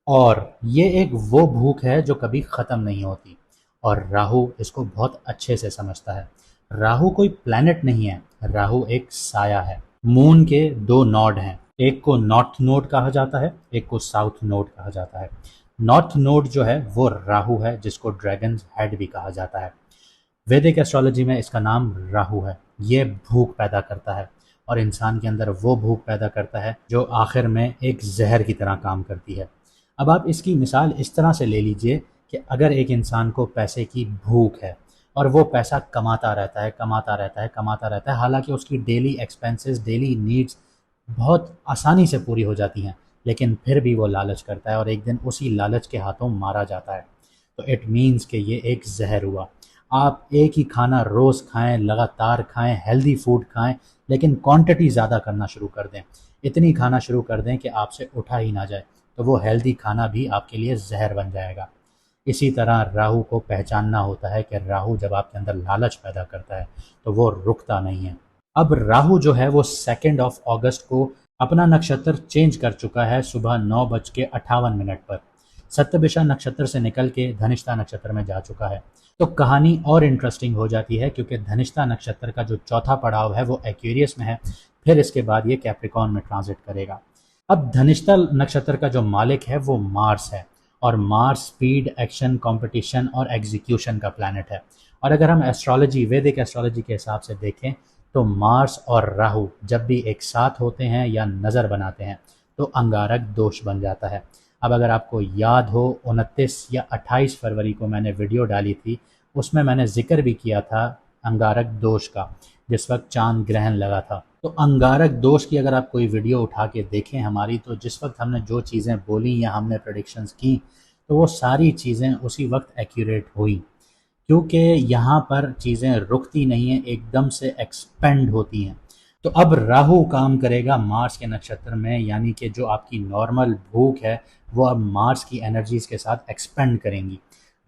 और ये एक वो भूख है जो कभी ख़त्म नहीं होती, और राहु इसको बहुत अच्छे से समझता है। राहु कोई प्लैनेट नहीं है, राहु एक साया है। मून के दो नोड हैं, एक को नॉर्थ नोड कहा जाता है, एक को साउथ नोड कहा जाता है। नॉर्थ नोड जो है वो राहु है, जिसको ड्रैगन हेड भी कहा जाता है। वैदिक एस्ट्रोलॉजी में इसका नाम राहु है। ये भूख पैदा करता है, और इंसान के अंदर वो भूख पैदा करता है जो आखिर में एक जहर की तरह काम करती है। अब आप इसकी मिसाल इस तरह से ले लीजिए कि अगर एक इंसान को पैसे की भूख है और वो पैसा कमाता रहता है, कमाता रहता है, कमाता रहता है, हालांकि उसकी डेली एक्सपेंसेस, डेली नीड्स बहुत आसानी से पूरी हो जाती हैं, लेकिन फिर भी वो लालच करता है और एक दिन उसी लालच के हाथों मारा जाता है। तो इट मीन्स कि ये एक जहर हुआ। आप एक ही खाना रोज़ खाएं, लगातार खाएं, हेल्दी फूड खाएं, लेकिन क्वांटिटी ज़्यादा करना शुरू कर दें, इतनी खाना शुरू कर दें कि आपसे उठा ही ना जाए, तो वो हेल्दी खाना भी आपके लिए जहर बन जाएगा। इसी तरह राहु को पहचानना होता है कि राहु जब आपके अंदर लालच पैदा करता है तो वो रुकता नहीं है। अब राहु जो है वो 2 अगस्त को अपना नक्षत्र चेंज कर चुका है, सुबह 9:58 पर सप्तभिषा नक्षत्र से निकल के धनिष्ठा नक्षत्र में जा चुका है। तो कहानी और इंटरेस्टिंग हो जाती है, क्योंकि धनिष्ठा नक्षत्र का जो चौथा पड़ाव है वो एक्वेरियस में है, फिर इसके बाद ये कैप्रिकॉर्न में ट्रांजिट करेगा। अब धनिष्ठा नक्षत्र का जो मालिक है वो मार्स है, और मार्स स्पीड, एक्शन, कंपटीशन और एग्जीक्यूशन का प्लैनेट है। और अगर हम एस्ट्रोलॉजी, वैदिक एस्ट्रोलॉजी के हिसाब से देखें तो मार्स और राहु जब भी एक साथ होते हैं या नज़र बनाते हैं तो अंगारक दोष बन जाता है। अब अगर आपको याद हो, 29 या 28 फरवरी को मैंने वीडियो डाली थी, उसमें मैंने जिक्र भी किया था अंगारक दोष का, जिस वक्त चांद ग्रहण लगा था। तो अंगारक दोष की अगर आप कोई वीडियो उठा के देखें हमारी, तो जिस वक्त हमने जो चीज़ें बोली या हमने प्रेडिक्शंस की, तो वो सारी चीज़ें उसी वक्त एक्यूरेट हुई, क्योंकि यहाँ पर चीज़ें रुकती नहीं हैं, एकदम से एक्सपेंड होती हैं। तो अब राहु काम करेगा मार्स के नक्षत्र में, यानी कि जो आपकी नॉर्मल भूख है वो अब मार्स की एनर्जीज के साथ एक्सपेंड करेंगी।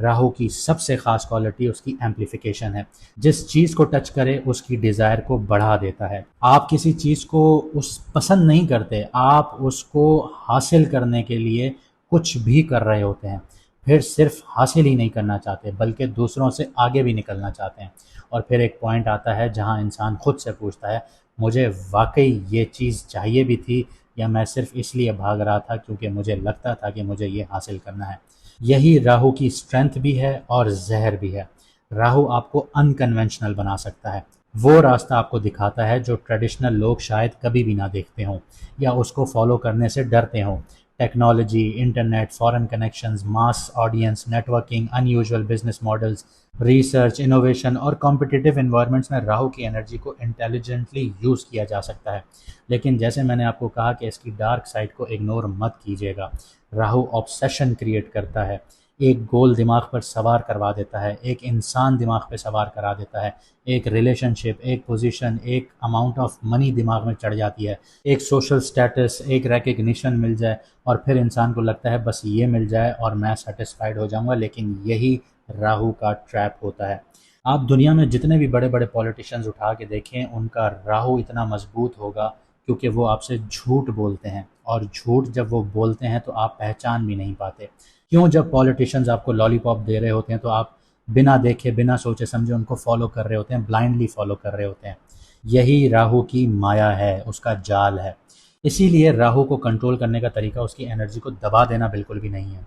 राहु की सबसे ख़ास क्वालिटी उसकी एम्प्लीफिकेशन है। जिस चीज़ को टच करे उसकी डिज़ायर को बढ़ा देता है। आप किसी चीज़ को उस पसंद नहीं करते, आप उसको हासिल करने के लिए कुछ भी कर रहे होते हैं, फिर सिर्फ हासिल ही नहीं करना चाहते बल्कि दूसरों से आगे भी निकलना चाहते हैं। और फिर एक पॉइंट आता है जहां इंसान खुद से पूछता है, मुझे वाकई ये चीज़ चाहिए भी थी, या मैं सिर्फ इसलिए भाग रहा था क्योंकि मुझे लगता था कि मुझे ये हासिल करना है। यही राहु की स्ट्रेंथ भी है और जहर भी है। राहु आपको अनकन्वेंशनल बना सकता है, वो रास्ता आपको दिखाता है जो ट्रेडिशनल लोग शायद कभी भी ना देखते हों या उसको फॉलो करने से डरते हों। Technology, internet, foreign connections, mass audience, networking, unusual business models, research, innovation और कॉम्पिटिटिव इन्वायरमेंट्स में राहु की एनर्जी को इंटेलिजेंटली यूज़ किया जा सकता है। लेकिन जैसे मैंने आपको कहा कि इसकी डार्क साइड को इग्नोर मत कीजिएगा। राहु ऑब्सेशन क्रिएट करता है, एक गोल दिमाग पर सवार करवा देता है, एक इंसान दिमाग पे सवार करा देता है, एक रिलेशनशिप, एक पोजीशन, एक अमाउंट ऑफ मनी दिमाग में चढ़ जाती है, एक सोशल स्टेटस, एक रिकग्निशन मिल जाए, और फिर इंसान को लगता है बस ये मिल जाए और मैं सेटिस्फाइड हो जाऊंगा। लेकिन यही राहु का ट्रैप होता है। आप दुनिया में जितने भी बड़े बड़े पॉलिटिशियंस उठा के देखें, उनका राहु इतना मजबूत होगा क्योंकि वो आपसे झूठ बोलते हैं, और झूठ जब वो बोलते हैं तो आप पहचान भी नहीं पाते। क्यों? जब पॉलिटिशियंस आपको लॉलीपॉप दे रहे होते हैं तो आप बिना देखे, बिना सोचे समझे उनको फॉलो कर रहे होते हैं, ब्लाइंडली फॉलो कर रहे होते हैं। यही राहु की माया है, उसका जाल है। इसीलिए राहु को कंट्रोल करने का तरीका उसकी एनर्जी को दबा देना बिल्कुल भी नहीं है,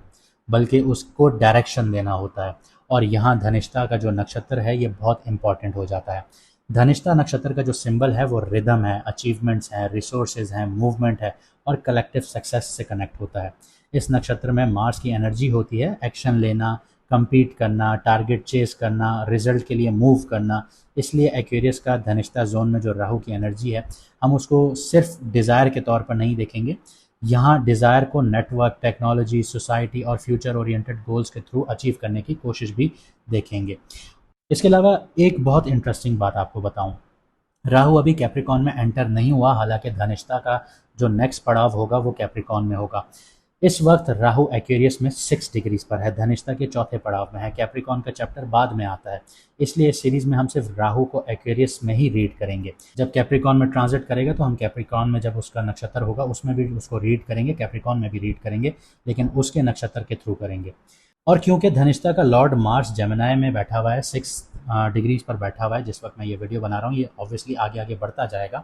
बल्कि उसको डायरेक्शन देना होता है। और यहाँ धनिष्ठा का जो नक्षत्र है ये बहुत इंपॉर्टेंट हो जाता है। धनिष्ठा नक्षत्र का जो सिंबल है वो रिदम है, अचीवमेंट्स हैं, रिसोर्सेज हैं, मूवमेंट है, और कलेक्टिव सक्सेस से कनेक्ट होता है। इस नक्षत्र में मार्स की एनर्जी होती है एक्शन लेना, compete करना, टारगेट चेस करना, रिजल्ट के लिए मूव करना। इसलिए एक्वेरियस का धनिष्ठा जोन में जो राहु की एनर्जी है, हम उसको सिर्फ डिज़ायर के तौर पर नहीं देखेंगे। यहाँ डिज़ायर को नेटवर्क, टेक्नोलॉजी, सोसाइटी और फ्यूचर ओरिएंटेड गोल्स के थ्रू अचीव करने की कोशिश भी देखेंगे। इसके अलावा एक बहुत इंटरेस्टिंग बात आपको बताऊं, राहु अभी कैप्रिकॉन में एंटर नहीं हुआ, हालांकि धनिष्ठा का जो नेक्स्ट पड़ाव होगा वो कैप्रिकॉन में होगा। इस वक्त राहु एक्वेरियस में 6 डिग्रीज पर है, धनिष्ठा के चौथे पड़ाव में है। कैप्रिकॉन का चैप्टर बाद में आता है, इसलिए इस सीरीज में हम सिर्फ राहु को एक्वेरियस में ही रीड करेंगे। जब कैप्रिकॉन में ट्रांजिट करेगा तो हम कैप्रिकॉन में जब उसका नक्षत्र होगा उसमें भी उसको रीड करेंगे, कैप्रिकॉन में भी रीड करेंगे, लेकिन उसके नक्षत्र के थ्रू करेंगे। और क्योंकि धनिष्ठा का लॉर्ड मार्स जेमिनी में बैठा हुआ है, 6 डिग्रीज पर बैठा हुआ है जिस वक्त मैं ये वीडियो बना रहा हूँ, ये ऑब्वियसली आगे आगे बढ़ता जाएगा।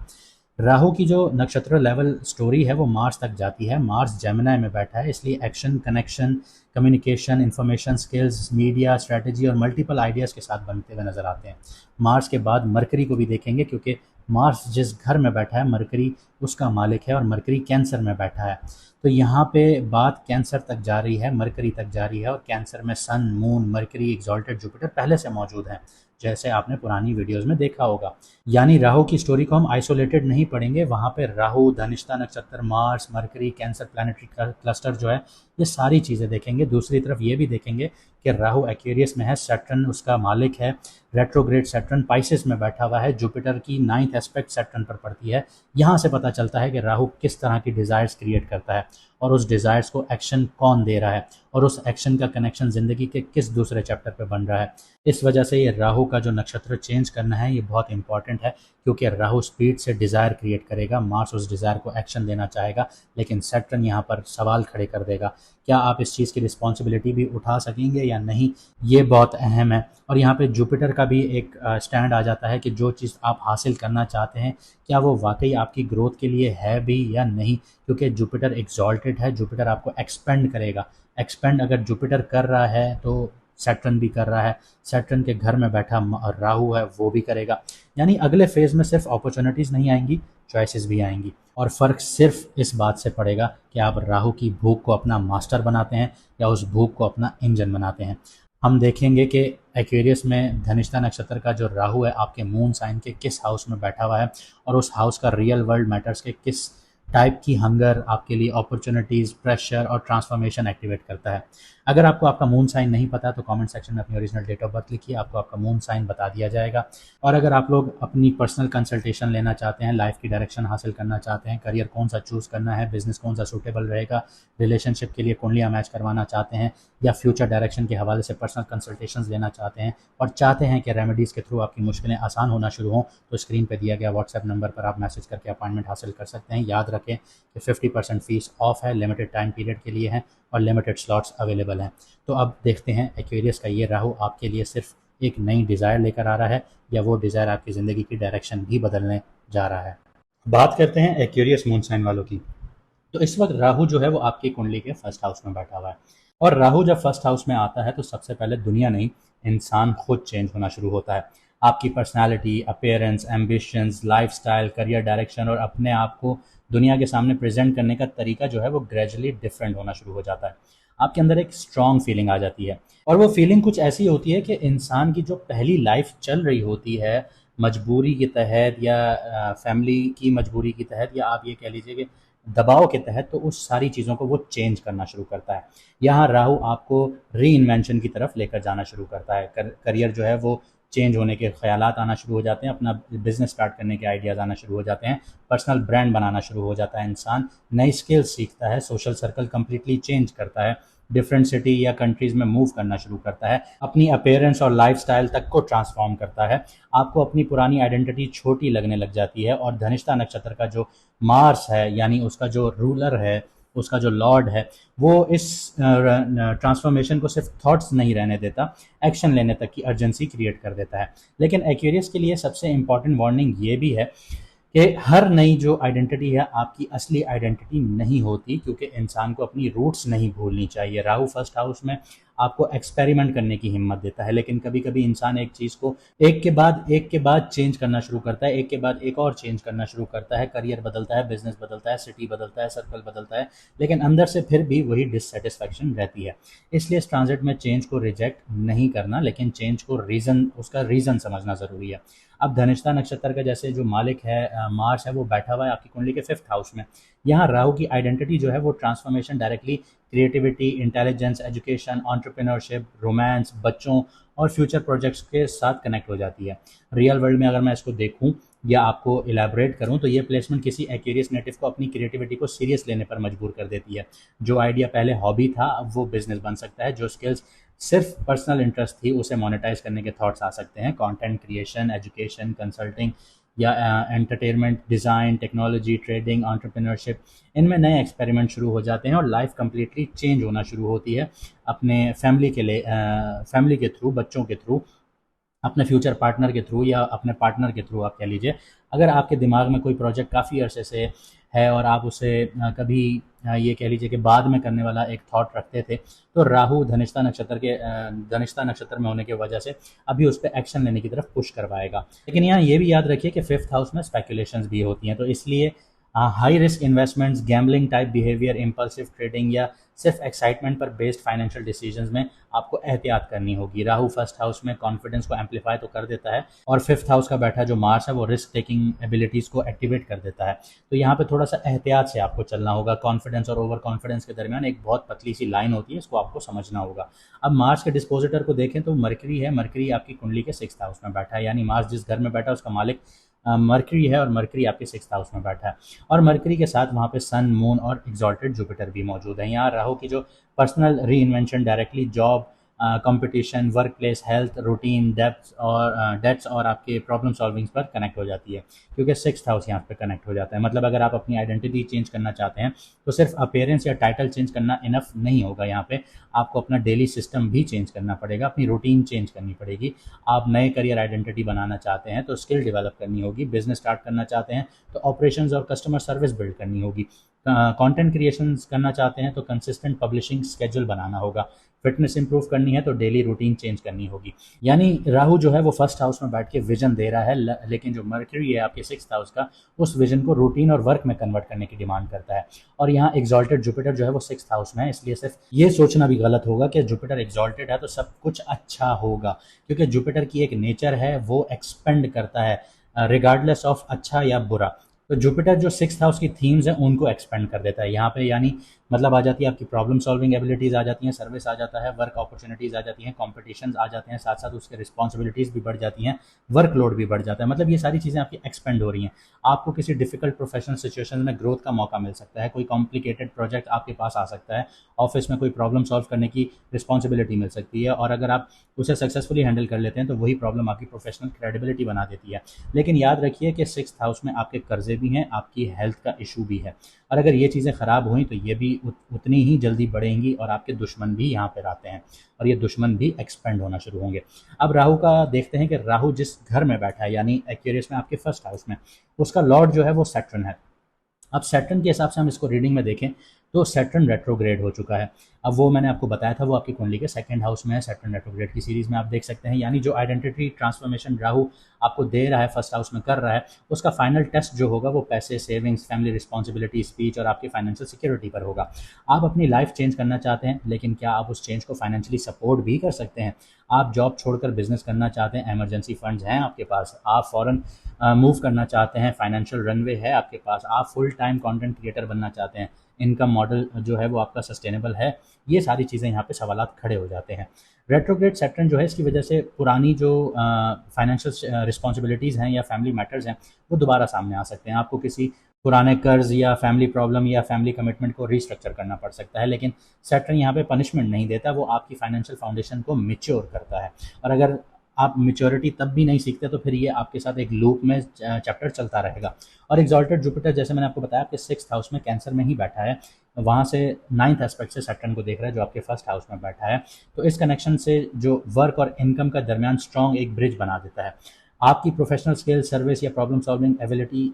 राहु की जो नक्षत्र लेवल स्टोरी है वो मार्स तक जाती है। मार्स जेमिनी में बैठा है, इसलिए action, connection, communication, information, skills, media, strategy और मल्टीपल आइडियाज़ के साथ बनते हुए नजर आते हैं। मार्स के बाद मरकरी को भी देखेंगे, क्योंकि मार्स जिस घर में बैठा है मरकरी उसका मालिक है, और मरकरी कैंसर में बैठा है। तो यहाँ पे बात कैंसर तक जा रही है, मरकरी तक जा रही है, और कैंसर में सन, मून, मरकरी, एक्सॉल्टेड जुपिटर पहले से मौजूद हैं, जैसे आपने पुरानी वीडियोस में देखा होगा। यानी राहु की स्टोरी को हम आइसोलेटेड नहीं पढ़ेंगे, वहाँ पे राहु, धनिष्ठा नक्षत्र, Mars, mercury, cancer planetary cluster जो है, ये सारी चीज़ें देखेंगे। दूसरी तरफ ये भी देखेंगे कि राहु एक्वेरियस में है, सैटर्न उसका मालिक है, रेट्रोग्रेड सैटर्न पाइसेस में बैठा हुआ है, जुपिटर की 9th एस्पेक्ट सैटर्न पर पड़ती है। यहाँ से पता चलता है कि राहु किस तरह की डिज़ायर्स क्रिएट करता है, और उस डिज़ायर्स को एक्शन कौन दे रहा है, और उस एक्शन का कनेक्शन ज़िंदगी के किस दूसरे चैप्टर पे बन रहा है। इस वजह से ये राहु का जो नक्षत्र चेंज करना है ये बहुत इंपॉर्टेंट है, क्योंकि राहु स्पीड से डिज़ायर क्रिएट करेगा, मार्स उस डिज़ायर को एक्शन देना चाहेगा, लेकिन सैटर्न यहाँ पर सवाल खड़े कर देगा, क्या आप इस चीज़ की रिस्पॉन्सिबिलिटी भी उठा सकेंगे या नहीं, ये बहुत अहम है। और यहाँ पे जुपिटर का भी एक स्टैंड आ जाता है कि जो चीज़ आप हासिल करना चाहते हैं क्या वो वाकई आपकी ग्रोथ के लिए है भी या नहीं, क्योंकि जुपिटर एक्सॉल्टेड है, जुपिटर आपको एक्सपेंड करेगा। एक्सपेंड अगर जुपिटर कर रहा है तो सैटर्न भी कर रहा है, सैटर्न के घर में बैठा राहु है वो भी करेगा। यानी अगले फेज में सिर्फ अपॉर्चुनिटीज़ नहीं आएंगी, चॉइसेस भी आएंगी, और फ़र्क सिर्फ इस बात से पड़ेगा कि आप राहु की भूख को अपना मास्टर बनाते हैं या उस भूख को अपना इंजन बनाते हैं। हम देखेंगे कि एक्वेरियस में धनिष्ठा नक्षत्र का जो राहु है आपके मून साइन के किस हाउस में बैठा हुआ है, और उस हाउस का रियल वर्ल्ड मैटर्स के किस टाइप की हंगर आपके लिए अपॉर्चुनिटीज़, प्रेशर और ट्रांसफॉर्मेशन एक्टिवेट करता है। अगर आपको आपका मून साइन नहीं पता तो कमेंट सेक्शन में अपनी ओरिजिनल डेट ऑफ बर्थ लिखिए, आपको आपका मून साइन बता दिया जाएगा। और अगर आप लोग अपनी पर्सनल कंसल्टेशन लेना चाहते हैं, लाइफ की डायरेक्शन हासिल करना चाहते हैं, करियर कौन सा चूज़ करना है, बिजनेस कौन सा सूटेबल रहेगा, रिलेशनशिप के लिए कुंडलियाँ मैच करवाना चाहते हैं, या फ्यूचर डायरेक्शन के हवाले से पर्सनल कंसल्टेशंस लेना चाहते हैं, और चाहते हैं कि रेमेडीज़ के थ्रू आपकी मुश्किलें आसान होना शुरू हों, तो स्क्रीन पर दिया गया व्हाट्सएप नंबर पर आप मैसेज करके अपॉइंटमेंट हासिल कर सकते हैं। याद रखें कि 50% फीस ऑफ है, लिमिटेड टाइम पीरियड के लिए है, और लिमिटेड स्लॉट्स अवेलेबल हैं। तो अब देखते हैं एक्वेरियस का ये राहु आपके लिए सिर्फ एक नई डिज़ायर लेकर आ रहा है, या वो डिज़ायर आपकी ज़िंदगी की डायरेक्शन भी बदलने जा रहा है। बात करते हैं एक्वेरियस मून साइन वालों की। तो इस वक्त राहु जो है वो आपकी कुंडली के फर्स्ट हाउस में बैठा हुआ है, और राहु जब फर्स्ट हाउस में आता है तो सबसे पहले दुनिया नहीं, इंसान खुद चेंज होना शुरू होता है। आपकी personality, appearance, ambitions, lifestyle, career direction और अपने आप को दुनिया के सामने प्रेजेंट करने का तरीका जो है वो ग्रेजुअली डिफरेंट होना शुरू हो जाता है। आपके अंदर एक स्ट्रॉन्ग फीलिंग आ जाती है, और वो फीलिंग कुछ ऐसी होती है कि इंसान की जो पहली लाइफ चल रही होती है मजबूरी के तहत, या फैमिली की मजबूरी के तहत, या आप ये कह लीजिए कि दबाव के तहत, तो उस सारी चीज़ों को वो चेंज करना शुरू करता है। यहाँ राहु आपको री इन्वेंशन की तरफ लेकर जाना शुरू करता है। करियर जो है वो चेंज होने के ख्यालात आना शुरू हो जाते हैं, अपना बिजनेस स्टार्ट करने के आइडियाज़ आना शुरू हो जाते हैं, पर्सनल ब्रांड बनाना शुरू हो जाता है इंसान, नई स्किल्स सीखता है, सोशल सर्कल कंप्लीटली चेंज करता है, डिफरेंट सिटी या कंट्रीज़ में मूव करना शुरू करता है, अपनी अपीयरेंस और लाइफस्टाइल तक को ट्रांसफॉर्म करता है। आपको अपनी पुरानी आइडेंटिटी छोटी लगने लग जाती है, और धनिष्ठा नक्षत्र का जो मार्स है, यानी उसका जो रूलर है, उसका जो लॉर्ड है, वो इस ट्रांसफॉर्मेशन को सिर्फ थॉट्स नहीं रहने देता, एक्शन लेने तक की अर्जेंसी क्रिएट कर देता है। लेकिन एक्वेरियस के लिए सबसे इंपॉर्टेंट वार्निंग ये भी है कि हर नई जो आइडेंटिटी है आपकी असली आइडेंटिटी नहीं होती, क्योंकि इंसान को अपनी रूट्स नहीं भूलनी चाहिए। राहु फर्स्ट हाउस में आपको एक्सपेरिमेंट करने की हिम्मत देता है, लेकिन कभी कभी इंसान एक चीज़ को एक के बाद चेंज करना शुरू करता है, एक के बाद एक और चेंज करना शुरू करता है, करियर बदलता है, बिजनेस बदलता है, सिटी बदलता है, सर्कल बदलता है, लेकिन अंदर से फिर भी वही डिससेटिस्फैक्शन रहती है। इसलिए इस ट्रांजिट में चेंज को रिजेक्ट नहीं करना, लेकिन चेंज को उसका रीज़न समझना ज़रूरी है। अब धनिष्ठा नक्षत्र का जैसे जो मालिक है मार्स है, वो बैठा हुआ है आपकी कुंडली के 5th हाउस में। यहाँ राहु की आइडेंटिटी जो है वो transformation directly creativity, intelligence, education, entrepreneurship, romance, बच्चों और फ्यूचर प्रोजेक्ट्स के साथ कनेक्ट हो जाती है। रियल वर्ल्ड में अगर मैं इसको देखूं, या आपको इलेबोरेट करूं तो ये प्लेसमेंट किसी एक्यूरियस नेटिव को अपनी क्रिएटिविटी को सीरियस लेने पर मजबूर कर देती है। जो आइडिया पहले हॉबी था अब वो बिजनेस बन सकता है। जो स्किल्स सिर्फ पर्सनल इंटरेस्ट थी उसे मोनेटाइज करने के थॉट्स आ सकते हैं। कंटेंट क्रिएशन, एजुकेशन, कंसल्टिंग या entertainment, design, technology, trading, entrepreneurship, इनमें नए एक्सपेरिमेंट शुरू हो जाते हैं और लाइफ कंप्लीटली चेंज होना शुरू होती है अपने फैमिली के लिए, फैमिली के थ्रू, बच्चों के थ्रू, अपने फ्यूचर पार्टनर के थ्रू या अपने पार्टनर के थ्रू आप कह लीजिए। अगर आपके दिमाग में कोई प्रोजेक्ट काफ़ी अरसे से है और आप उसे कभी ये कह लीजिए कि बाद में करने वाला एक थॉट रखते थे, तो राहु धनिष्ठा नक्षत्र में होने की वजह से अभी उस पर एक्शन लेने की तरफ पुश करवाएगा। लेकिन यहाँ ये भी याद रखिए कि फिफ्थ हाउस में स्पेकुलेशंस भी होती हैं, तो इसलिए high risk investments, gambling type behaviour, impulsive trading या सिर्फ एक्साइटमेंट पर बेस्ड फाइनेंशियल डिसीजंस में आपको एहतियात करनी होगी। राहु फर्स्ट हाउस में कॉन्फिडेंस को एम्पलीफाई तो कर देता है और फिफ्थ हाउस का बैठा जो मार्स है वो रिस्क टेकिंग एबिलिटीज़ को एक्टिवेट कर देता है। तो यहाँ पे थोड़ा सा एहतियात से आपको चलना होगा। कॉन्फिडेंस और ओवर कॉन्फिडेंस के दरमियान एक बहुत पतली सी लाइन होती है, इसको आपको समझना होगा। अब मार्स के डिस्पोजिटर को देखें तो मरकरी है। मरकरी आपकी कुंडली के सिक्स्थ हाउस में बैठा है, यानी मार्स जिस घर में बैठा है उसका मालिक मरकरी है और मरकरी आपके सिक्स्थ हाउस में बैठा है। और मरकरी के साथ वहाँ पे सन, मून और एग्जॉल्टेड जुपिटर भी मौजूद है। यहाँ राहु की जो personal reinvention directly job, competition, work place, health, routine, dates और आपके प्रॉब्लम सॉल्विंग्स पर कनेक्ट हो जाती है, क्योंकि सिक्स्थ हाउस यहाँ पे कनेक्ट हो जाता है। मतलब अगर आप अपनी आइडेंटिटी चेंज करना चाहते हैं तो सिर्फ अपीयरेंस या टाइटल चेंज करना इनफ नहीं होगा। यहाँ पे आपको अपना डेली सिस्टम भी चेंज करना पड़ेगा, अपनी रूटीन चेंज करनी पड़ेगी। आप नए करियर आइडेंटिटी बनाना चाहते हैं तो स्किल डेवलप करनी होगी। बिजनेस स्टार्ट करना चाहते हैं तो ऑपरेशंस और कस्टमर सर्विस बिल्ड करनी होगी। कंटेंट क्रिएशन करना चाहते हैं तो कंसिस्टेंट पब्लिशिंग स्केड्यूल बनाना होगा। फिटनेस इंप्रूव करनी है तो डेली रूटीन चेंज करनी होगी। यानी राहु जो है वो फर्स्ट हाउस में बैठ के विजन दे रहा है, लेकिन जो मर्क्यूरी है आपके सिक्स्थ हाउस का, उस विजन को रूटीन और वर्क में कन्वर्ट करने की डिमांड करता है। और यहाँ एग्जॉल्टेड जुपिटर जो है वो सिक्स्थ हाउस में है, इसलिए सिर्फ ये सोचना भी गलत होगा कि जुपिटर एग्जॉल्टेड है तो सब कुछ अच्छा होगा, क्योंकि जुपिटर की एक नेचर है, वो एक्सपेंड करता है रिगार्डलेस ऑफ अच्छा या बुरा। तो जुपिटर जो सिक्स्थ हाउस की थीम्स हैं उनको एक्सपेंड कर देता है यहाँ पे, यानी मतलब आ जाती है आपकी प्रॉब्लम सॉल्विंग एबिलिटीज़ आ जाती हैं, सर्विस आ जाता है, वर्क अपॉर्चुनिटीज़ आ जाती हैं, कॉम्पिटिशन्स आ जाते हैं, साथ साथ उसके रिस्पॉन्सिबिलिटीज़ भी बढ़ जाती हैं, वर्कलोड भी बढ़ जाता है। मतलब ये सारी चीज़ें आपकी एक्सपेंड हो रही हैं। आपको किसी डिफिकल्ट प्रोफेशनल सिचुएशन में ग्रोथ का मौका मिल सकता है, कोई कॉम्प्लिकेटेड प्रोजेक्ट आपके पास आ सकता है, ऑफिस में कोई प्रॉब्लम सॉल्व करने की रिस्पॉन्सिबिलिटी मिल सकती है, और अगर आप उसे सक्सेसफुली हैंडल कर लेते हैं तो वही प्रॉब्लम आपकी प्रोफेशनल क्रेडिबिलिटी बना देती है। लेकिन याद रखिए कि सिक्स्थ हाउस में आपके कर्जे भी हैं, आपकी हेल्थ का इशू भी है, और अगर ये चीज़ें ख़राब हुई तो ये भी उतनी ही जल्दी बढ़ेंगी और आपके दुश्मन भी यहाँ पर आते हैं और ये दुश्मन भी एक्सपेंड होना शुरू होंगे। अब राहु का देखते हैं कि राहु जिस घर में बैठा है यानी एक्वेरियस में आपके फर्स्ट हाउस में, उसका लॉर्ड जो है वो सैटर्न है। अब सैटर्न के हिसाब से हम इसको रीडिंग में देखें तो सैटर्न रेट्रोग्रेड हो चुका है। अब वो मैंने आपको बताया था वो आपकी कुंडली के सेकंड हाउस में है। सैटर्न रेट्रोग्रेड की सीरीज में आप देख सकते हैं, यानी जो आइडेंटिटी ट्रांसफॉर्मेशन राहु आपको दे रहा है, फर्स्ट हाउस में कर रहा है, उसका फाइनल टेस्ट जो होगा वो पैसे, सेविंग्स, फैमिली रिस्पॉन्सिबिलिटी, स्पीच और आपकी फाइनेंशियल सिक्योरिटी पर होगा। आप अपनी लाइफ चेंज करना चाहते हैं, लेकिन क्या आप उस चेंज को फाइनेंशियली सपोर्ट भी कर सकते हैं? आप जॉब छोड़कर बिजनेस करना चाहते हैं, एमरजेंसी फंड्स हैं आपके पास, आप फॉरेन मूव करना चाहते हैं, फाइनेंशियल रनवे है आपके पास, आप फुल टाइम कंटेंट क्रिएटर बनना चाहते हैं, इनकम मॉडल जो है वो आपका सस्टेनेबल है, ये सारी चीज़ें यहाँ पे सवालात खड़े हो जाते हैं। रेट्रोग्रेड सैटर्न जो है इसकी वजह से पुरानी जो फाइनेंशियल रिस्पॉन्सिबिलिटीज़ हैं या फैमिली मैटर्स हैं वो दोबारा सामने आ सकते हैं। आपको किसी पुराने कर्ज या फैमिली प्रॉब्लम या फैमिली कमिटमेंट को रीस्ट्रक्चर करना पड़ सकता है, लेकिन सैटर्न यहाँ पे पनिशमेंट नहीं देता, वो आपकी फाइनेंशियल फाउंडेशन को मैच्योर करता है। और अगर आप मैच्योरिटी तब भी नहीं सीखते तो फिर ये आपके साथ एक लूप में चैप्टर चलता रहेगा। और एग्जॉल्टेड जुपिटर जैसे मैंने आपको बताया आपके सिक्स्थ हाउस में कैंसर में ही बैठा है, वहाँ से नाइन्थ एस्पेक्ट से सैटर्न को देख रहा है जो आपके फर्स्ट हाउस में बैठा है। तो इस कनेक्शन से जो वर्क और इनकम का दरमियान स्ट्रॉन्ग एक ब्रिज बना देता है। आपकी प्रोफेशनल स्किल, सर्विस या प्रॉब्लम सॉल्विंग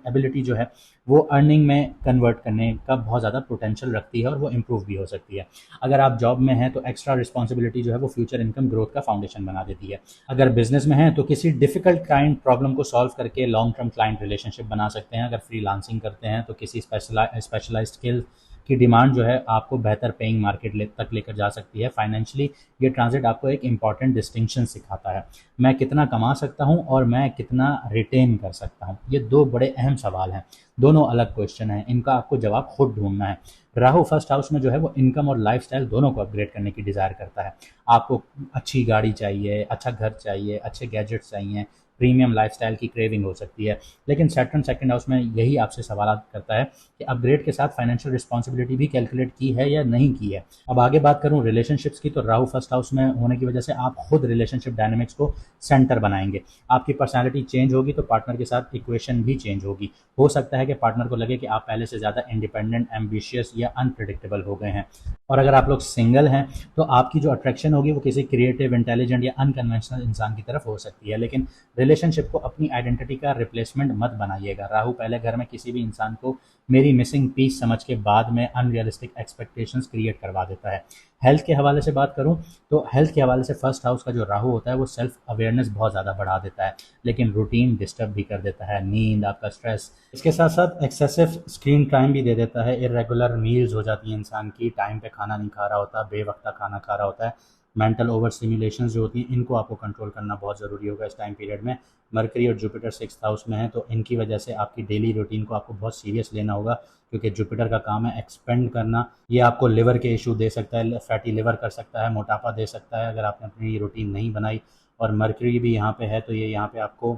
एबिलिटी जो है वो अर्निंग में कन्वर्ट करने का बहुत ज़्यादा पोटेंशियल रखती है और वो इम्प्रूव भी हो सकती है। अगर आप जॉब में हैं तो एक्स्ट्रा रिस्पॉन्सिबिलिटी जो है वो फ्यूचर इनकम ग्रोथ का फाउंडेशन बना देती है। अगर बिजनेस में हैं तो किसी डिफिकल्ट क्लाइंट प्रॉब्लम को सॉल्व करके लॉन्ग टर्म क्लाइंट रिलेशनशिप बना सकते हैं। अगर फ्रीलांसिंग करते हैं तो किसी स्पेशलाइज्ड स्किल की डिमांड जो है आपको बेहतर पेइंग मार्केट तक लेकर जा सकती है। फाइनेंशियली ये ट्रांजिट आपको एक इंपॉर्टेंट डिस्टिंक्शन सिखाता है, मैं कितना कमा सकता हूँ और मैं कितना रिटेन कर सकता हूँ। ये दो बड़े अहम सवाल हैं, दोनों अलग क्वेश्चन हैं, इनका आपको जवाब खुद ढूंढना है। राहु फर्स्ट हाउस में जो है वो इनकम और लाइफस्टाइल दोनों को अपग्रेड करने की डिज़ायर करता है। आपको अच्छी गाड़ी चाहिए, अच्छा घर चाहिए, अच्छे गैजेट्स चाहिए, प्रीमियम लाइफस्टाइल की क्रेविंग हो सकती है। लेकिन सैटर्न सेकंड हाउस में यही आपसे सवाल करता है कि अपग्रेड के साथ फाइनेंशियल रिस्पॉन्सिबिलिटी भी कैलकुलेट की है या नहीं की है। अब आगे बात करूं रिलेशनशिप्स की, तो राहु फर्स्ट हाउस में होने की वजह से आप खुद रिलेशनशिप डायनामिक्स को सेंटर बनाएंगे। आपकी पर्सनैलिटी चेंज होगी तो पार्टनर के साथ इक्वेशन भी चेंज होगी। हो सकता है कि पार्टनर को लगे कि आप पहले से ज़्यादा इंडिपेंडेंट, एम्बिशियस या अनप्रिडिक्टेबल हो गए हैं। और अगर आप लोग सिंगल हैं तो आपकी जो अट्रैक्शन होगी वो किसी क्रिएटिव, इंटेलिजेंट या अनकन्वेंशनल इंसान की तरफ हो सकती है। लेकिन रिलेशनशिप को अपनी आइडेंटिटी का रिप्लेसमेंट मत बनाइएगा। राहु पहले घर में किसी भी इंसान को मेरी मिसिंग पीस समझ के बाद में अनरियलिस्टिक एक्सपेक्टेशंस क्रिएट करवा देता है। हेल्थ के हवाले से बात करूं तो हेल्थ के हवाले से फर्स्ट हाउस का जो राहु होता है वो सेल्फ अवेयरनेस बहुत ज़्यादा बढ़ा देता है, लेकिन रूटीन डिस्टर्ब भी कर देता है, नींद, आपका स्ट्रेस। इसके साथ साथ एक्सेसिव स्क्रीन टाइम भी दे देता है। इरेगुलर मील्स हो जाती है इंसान की, टाइम पे खाना नहीं खा रहा होता, बेवक्ता खाना खा रहा होता है। मेंटल ओवर स्टिमुलेशन जो होती हैं इनको आपको कंट्रोल करना बहुत ज़रूरी होगा इस टाइम पीरियड में। मरकरी और जुपिटर 6th हाउस में है तो इनकी वजह से आपकी डेली रूटीन को आपको बहुत सीरियस लेना होगा, क्योंकि जुपिटर का काम है एक्सपेंड करना। ये आपको लिवर के इशू दे सकता है, फैटी लिवर कर सकता है, मोटापा दे सकता है अगर आपने अपनी रूटीन नहीं बनाई। और मरकरी भी यहाँ पे है तो ये यहाँ पे आपको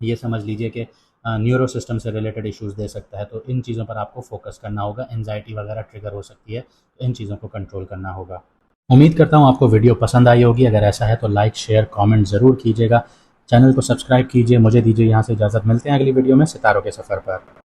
ये समझ लीजिए कि न्यूरो सिस्टम से रिलेटेड इश्यूज़ दे सकता है। तो इन चीज़ों पर आपको फोकस करना होगा। एंजाइटी वगैरह ट्रिगर हो सकती है, तो इन चीज़ों को कंट्रोल करना होगा। उम्मीद करता हूँ आपको वीडियो पसंद आई होगी। अगर ऐसा है तो लाइक, शेयर, कमेंट ज़रूर कीजिएगा। चैनल को सब्सक्राइब कीजिए। मुझे दीजिए यहाँ से इजाज़त। मिलते हैं अगली वीडियो में सितारों के सफ़र पर।